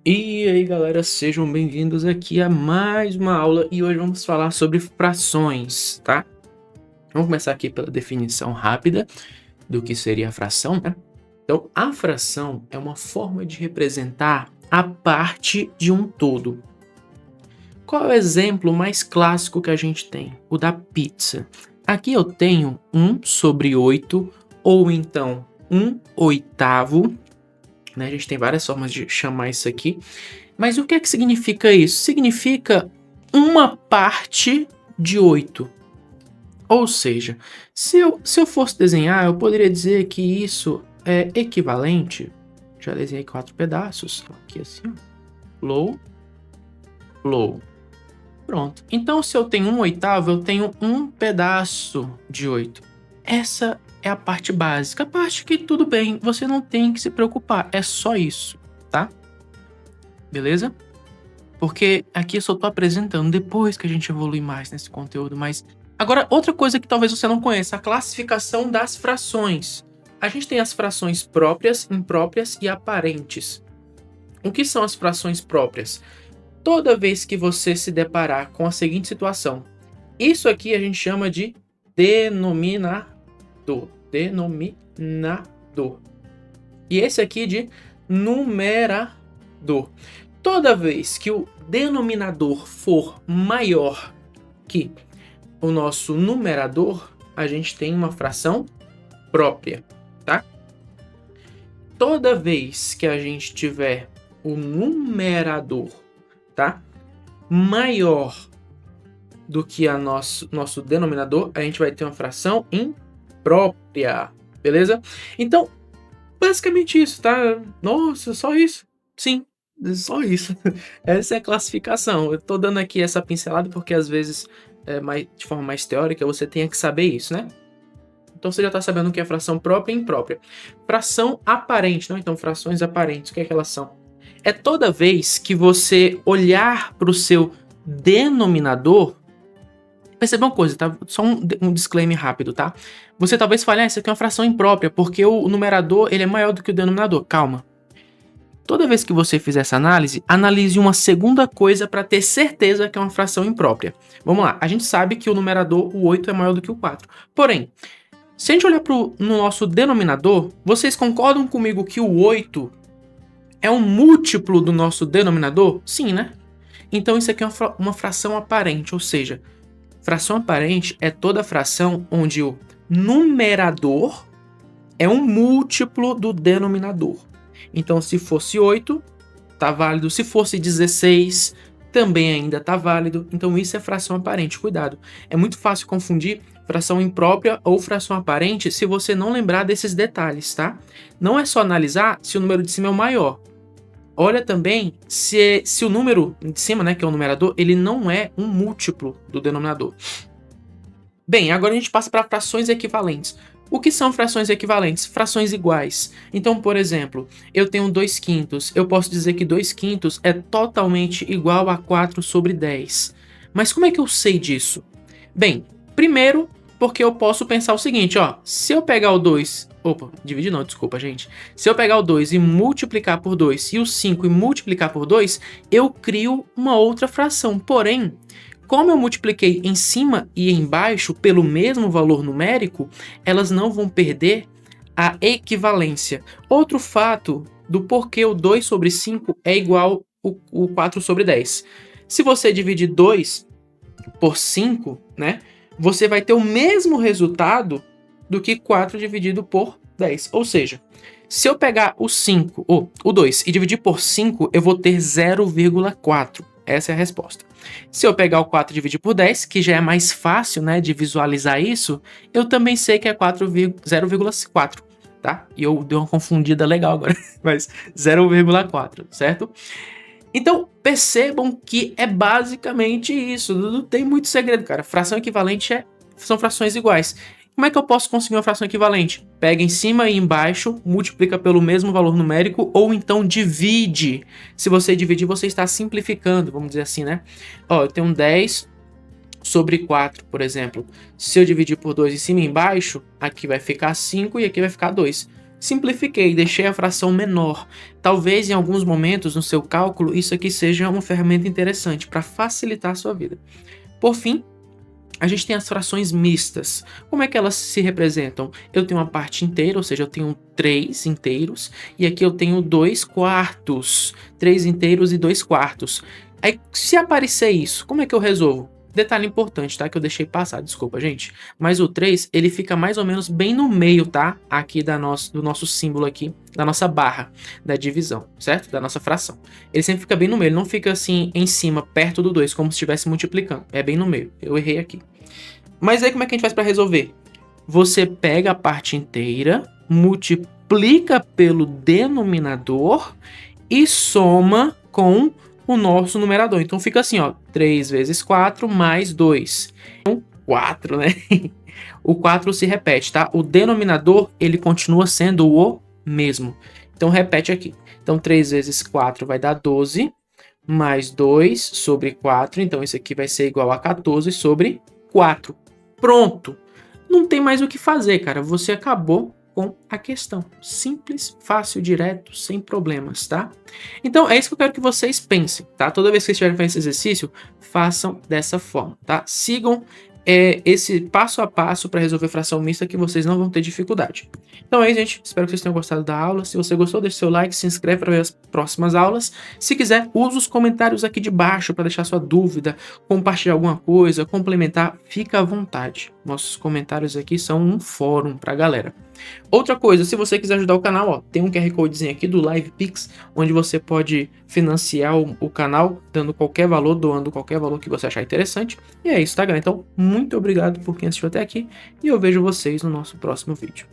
E aí galera, sejam bem-vindos aqui a mais uma aula e hoje vamos falar sobre frações, tá? Vamos começar aqui pela definição rápida do que seria a fração, né? Então, a fração é uma forma de representar a parte de um todo. Qual é o exemplo mais clássico que a gente tem? O da pizza. Aqui eu tenho 1/8 ou então 1/8, né? A gente tem várias formas de chamar isso aqui. Mas o que é que significa isso? Significa uma parte de 8. Ou seja, se eu fosse desenhar, eu poderia dizer que isso é equivalente. Já desenhei 4 pedaços. Aqui assim, ó. Low, low. Pronto. Então, se eu tenho 1/8, eu tenho um pedaço de 8. Essa é a parte básica. A parte que tudo bem, você não tem que se preocupar. É só isso, tá? Beleza? Porque aqui eu só tô apresentando depois que a gente evolui mais nesse conteúdo, mas... Agora, outra coisa que talvez você não conheça, a classificação das frações. A gente tem as frações próprias, impróprias e aparentes. O que são as frações próprias? Toda vez que você se deparar com a seguinte situação, isso aqui a gente chama de denominador. Denominador. E esse aqui de numerador. Toda vez que o denominador for maior que o nosso numerador, a gente tem uma fração própria, tá? Toda vez que a gente tiver o numerador, tá, maior do que a nosso denominador, a gente vai ter uma fração imprópria, beleza? Então, basicamente isso, tá? Nossa, só isso? Sim, só isso. Essa é a classificação. Eu tô dando aqui essa pincelada porque às vezes, de forma mais teórica, você tenha que saber isso, né? Então você já tá sabendo o que é fração própria e imprópria. Fração aparente, não? Então frações aparentes, o que é que elas são? É toda vez que você olhar para o seu denominador. Perceba uma coisa, tá? Só um disclaimer rápido, tá? Você talvez fale, isso aqui é uma fração imprópria, porque o numerador ele é maior do que o denominador. Calma. Toda vez que você fizer essa análise, analise uma segunda coisa para ter certeza que é uma fração imprópria. Vamos lá, a gente sabe que o numerador, o 8, é maior do que o 4. Porém, se a gente olhar no nosso denominador, vocês concordam comigo que o 8 é um múltiplo do nosso denominador? Sim, né? Então isso aqui é uma fração aparente, ou seja, fração aparente é toda fração onde o numerador é um múltiplo do denominador. Então, se fosse 8, tá válido. Se fosse 16, também ainda tá válido. Então, isso é fração aparente. Cuidado. É muito fácil confundir fração imprópria ou fração aparente se você não lembrar desses detalhes, tá? Não é só analisar se o número de cima é o maior. Olha também se o número de cima, né, que é o numerador, ele não é um múltiplo do denominador. Bem, agora a gente passa para frações equivalentes. O que são frações equivalentes? Frações iguais. Então, por exemplo, eu tenho 2/5. Eu posso dizer que 2/5 é totalmente igual a 4/10. Mas como é que eu sei disso? Bem, primeiro, porque eu posso pensar o seguinte, ó. Se eu pegar o 2... Opa, dividir não, desculpa, gente. Se eu pegar o 2 e multiplicar por 2 e o 5 e multiplicar por 2, eu crio uma outra fração. Porém, como eu multipliquei em cima e embaixo pelo mesmo valor numérico, elas não vão perder a equivalência. Outro fato do porquê o 2/5 é igual o 4/10. Se você dividir 2 por 5, né, você vai ter o mesmo resultado do que 4 dividido por 10. Ou seja, se eu pegar o 5, ou o 2 e dividir por 5, eu vou ter 0,4. Essa é a resposta. Se eu pegar o 4 e dividir por 10, que já é mais fácil, né, de visualizar isso, eu também sei que é 0,4, tá? E eu dei uma confundida legal agora, mas 0,4, certo? Então, percebam que é basicamente isso, não tem muito segredo, cara. Fração equivalente são frações iguais. Como é que eu posso conseguir uma fração equivalente? Pega em cima e embaixo, multiplica pelo mesmo valor numérico, ou então divide. Se você dividir, você está simplificando, vamos dizer assim, né? Ó, eu tenho 10/4, por exemplo. Se eu dividir por 2 em cima e embaixo, aqui vai ficar 5 e aqui vai ficar 2. simplifiquei, deixei a fração menor. Talvez em alguns momentos no seu cálculo isso aqui seja uma ferramenta interessante para facilitar a sua vida. Por fim, a gente tem as frações mistas. Como é que elas se representam? Eu tenho uma parte inteira, ou seja, eu tenho 3 inteiros, e aqui eu tenho 2 quartos. 3 inteiros e 2 quartos. Aí, se aparecer isso, como é que eu resolvo? Detalhe importante, tá? Que eu deixei passar, desculpa, gente. Mas o 3, ele fica mais ou menos bem no meio, tá? Aqui do nosso símbolo aqui, da nossa barra da divisão, certo? Da nossa fração. Ele sempre fica bem no meio, ele não fica assim em cima, perto do 2, como se estivesse multiplicando. É bem no meio, eu errei aqui. Mas aí como é que a gente faz para resolver? Você pega a parte inteira, multiplica pelo denominador e soma com o nosso numerador. Então fica assim, ó, 3 vezes 4 mais 2. Então, 4, né? O 4 se repete, tá? O denominador, ele continua sendo o mesmo. Então repete aqui. Então 3 vezes 4 vai dar 12, mais 2 sobre 4. Então isso aqui vai ser igual a 14 sobre 4. Pronto! Não tem mais o que fazer, cara. Você acabou com a questão. Simples, fácil, direto, sem problemas, tá? Então, é isso que eu quero que vocês pensem, tá? Toda vez que vocês estiverem fazendo esse exercício, façam dessa forma, tá? Sigam esse passo a passo para resolver fração mista que vocês não vão ter dificuldade. Então é isso, gente. Espero que vocês tenham gostado da aula. Se você gostou, deixe seu like, se inscreve para ver as próximas aulas. Se quiser, use os comentários aqui de baixo para deixar sua dúvida, compartilhar alguma coisa, complementar, fica à vontade. Nossos comentários aqui são um fórum para a galera. Outra coisa, se você quiser ajudar o canal, ó, tem um QR Codezinho aqui do LivePix, onde você pode financiar o canal, dando qualquer valor, doando qualquer valor que você achar interessante. E é isso, tá, galera? Então, muito obrigado por quem assistiu até aqui, e eu vejo vocês no nosso próximo vídeo.